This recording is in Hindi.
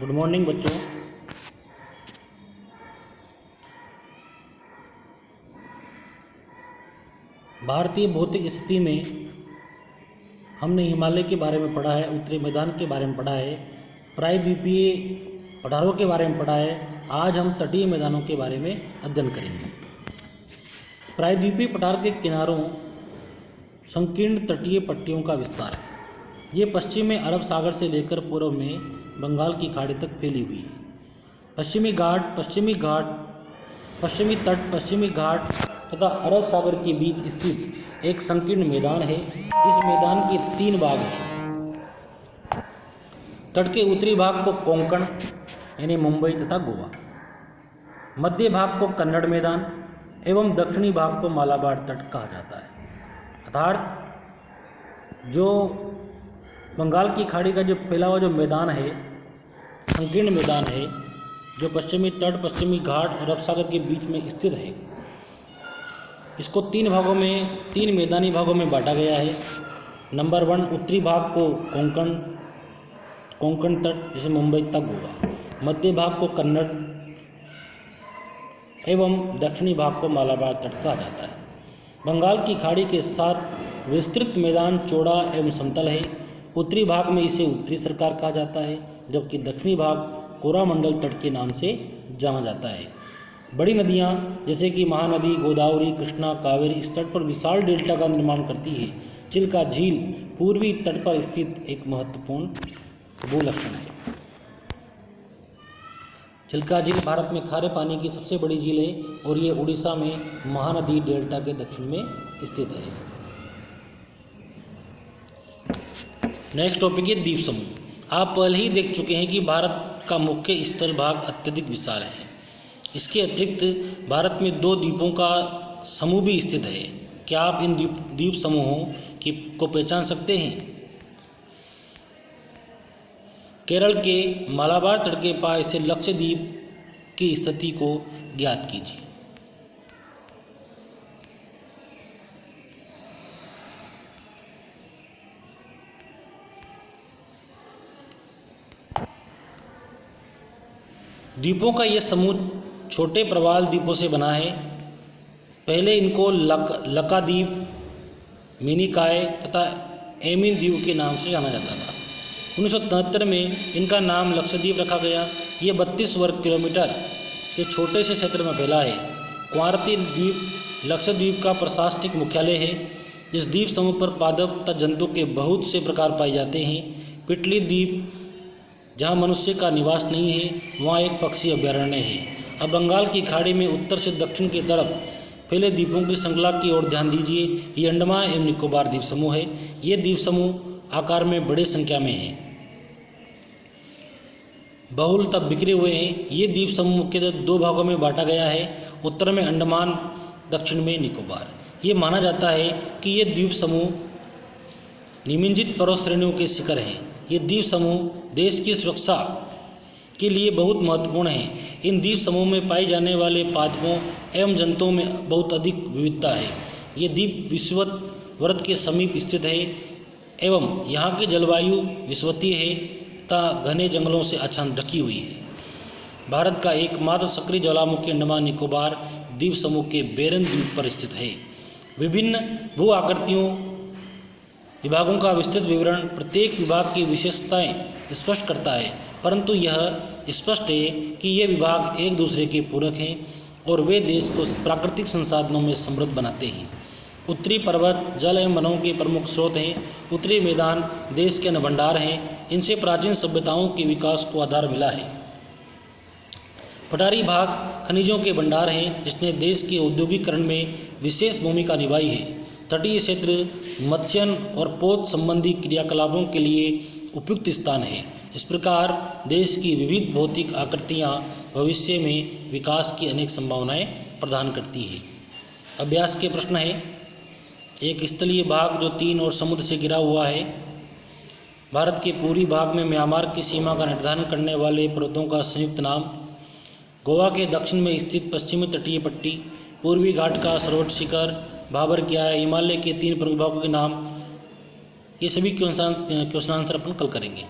गुड मॉर्निंग बच्चों। भारतीय भौतिक स्थिति में हमने हिमालय के बारे में पढ़ा है, उत्तरी मैदान के बारे में पढ़ा है, प्रायद्वीपीय पठारों के बारे में पढ़ा है। आज हम तटीय मैदानों के बारे में अध्ययन करेंगे। प्रायद्वीपीय पठार के किनारों संकीर्ण तटीय पट्टियों का विस्तार है। ये पश्चिम में अरब सागर से लेकर पूर्व में बंगाल की खाड़ी तक फैली हुई है। पश्चिमी तट, पश्चिमी घाट तथा अरब सागर के बीच स्थित एक संकीर्ण मैदान है। इस मैदान के 3 भाग हैं। तट के उत्तरी भाग को कोंकण यानी मुंबई तथा गोवा, मध्य भाग को कन्नड़ मैदान एवं दक्षिणी भाग को मालाबार तट कहा जाता है। अर्थात जो बंगाल की खाड़ी का जो फैला हुआ जो मैदान है, संकीर्ण मैदान है, जो पश्चिमी तट, पश्चिमी घाट और अरब सागर के बीच में स्थित है, इसको 3 मैदानी भागों में बांटा गया है। नंबर 1, उत्तरी भाग को कोंकण तट जैसे मुंबई तक गोवा, मध्य भाग को कन्नड़ एवं दक्षिणी भाग को मालाबार तट कहा जाता है। बंगाल की खाड़ी के साथ विस्तृत मैदान चौड़ा एवं समतल है। उत्तरी भाग में इसे उत्तरी सरकार कहा जाता है, जबकि दक्षिणी भाग कोरामंडल तट के नाम से जाना जाता है। बड़ी नदियाँ जैसे कि महानदी, गोदावरी, कृष्णा, कावेरी इस तट पर विशाल डेल्टा का निर्माण करती है। चिल्का झील पूर्वी तट पर स्थित एक महत्वपूर्ण भूलक्षण है। चिल्का झील भारत में खारे पानी की सबसे बड़ी झील है और ये उड़ीसा में महानदी डेल्टा के दक्षिण में स्थित है। नेक्स्ट टॉपिक है द्वीप समूह। आप पहले ही देख चुके हैं कि भारत का मुख्य स्थल भाग अत्यधिक विशाल है। इसके अतिरिक्त भारत में 2 द्वीपों का समूह भी स्थित है। क्या आप इन द्वीप समूहों को पहचान सकते हैं? केरल के मालाबार तट के पास से लक्षद्वीप की स्थिति को ज्ञात कीजिए। द्वीपों का यह समूह छोटे प्रवाल द्वीपों से बना है। पहले इनको लकाद्वीप, मिनिकॉय तथा एमिन द्वीप के नाम से जाना जाता था। 1973 में इनका नाम लक्षद्वीप रखा गया। ये 32 वर्ग किलोमीटर के छोटे से क्षेत्र में फैला है। क्वारती द्वीप लक्षद्वीप का प्रशासनिक मुख्यालय है। इस द्वीप समूह पर पादप तथा जंतु के बहुत से प्रकार पाए जाते हैं। पिटली द्वीप जहाँ मनुष्य का निवास नहीं है, वहाँ एक पक्षी अभ्यारण्य है। अब बंगाल की खाड़ी में उत्तर से दक्षिण की तरफ फैले द्वीपों की श्रृंखला की ओर ध्यान दीजिए। ये अंडमान एवं निकोबार द्वीप समूह है। ये द्वीप समूह आकार में बड़े संख्या में है, बहुल तब बिखरे हुए हैं। ये द्वीप समूह मुख्यतः 2 भागों में बांटा गया है, उत्तर में अंडमान, दक्षिण में निकोबार। ये माना जाता है कि ये द्वीप समूह निमज्जित पर्वत श्रेणियों के शिखर हैं। ये द्वीप समूह देश की सुरक्षा के लिए बहुत महत्वपूर्ण है। इन द्वीप समूह में पाए जाने वाले पादपों एवं जंतुओं में बहुत अधिक विविधता है। ये द्वीप विषुवत के समीप स्थित है एवं यहाँ की जलवायु विषुवतीय है तथा घने जंगलों से आच्छादित ढकी हुई है। भारत का एकमात्र सक्रिय ज्वालामुखी अंडमान निकोबार द्वीप समूह के बेरन द्वीप पर स्थित है। विभिन्न भू आकृतियों विभागों का विस्तृत विवरण प्रत्येक विभाग की विशेषताएं स्पष्ट करता है, परंतु यह स्पष्ट है कि ये विभाग एक दूसरे के पूरक हैं और वे देश को प्राकृतिक संसाधनों में समृद्ध बनाते हैं। उत्तरी पर्वत जल एवं वनों के प्रमुख स्रोत हैं। उत्तरी मैदान देश के भंडार हैं। इनसे प्राचीन सभ्यताओं के विकास को आधार मिला है। पठारी भाग खनिजों के भंडार हैं, जिसने देश के औद्योगिकरण में विशेष भूमिका निभाई है। तटीय क्षेत्र मत्स्यन और पोत संबंधी क्रियाकलापों के लिए उपयुक्त स्थान है। इस प्रकार देश की विविध भौतिक आकृतियाँ भविष्य में विकास की अनेक संभावनाएं प्रदान करती है। अभ्यास के प्रश्न है। एक स्थलीय भाग जो 3 ओर समुद्र से घिरा हुआ है। भारत के पूर्वी भाग में म्यांमार की सीमा का निर्धारण करने वाले पर्वतों का संयुक्त नाम। गोवा के दक्षिण में स्थित पश्चिमी तटीय पट्टी, पूर्वी घाट का सर्वोच्च शिखर, भाबर क्या है, हिमालय के 3 प्रमुख भागों के नाम। ये सभी क्वेश्चन आंसर अपन कल करेंगे।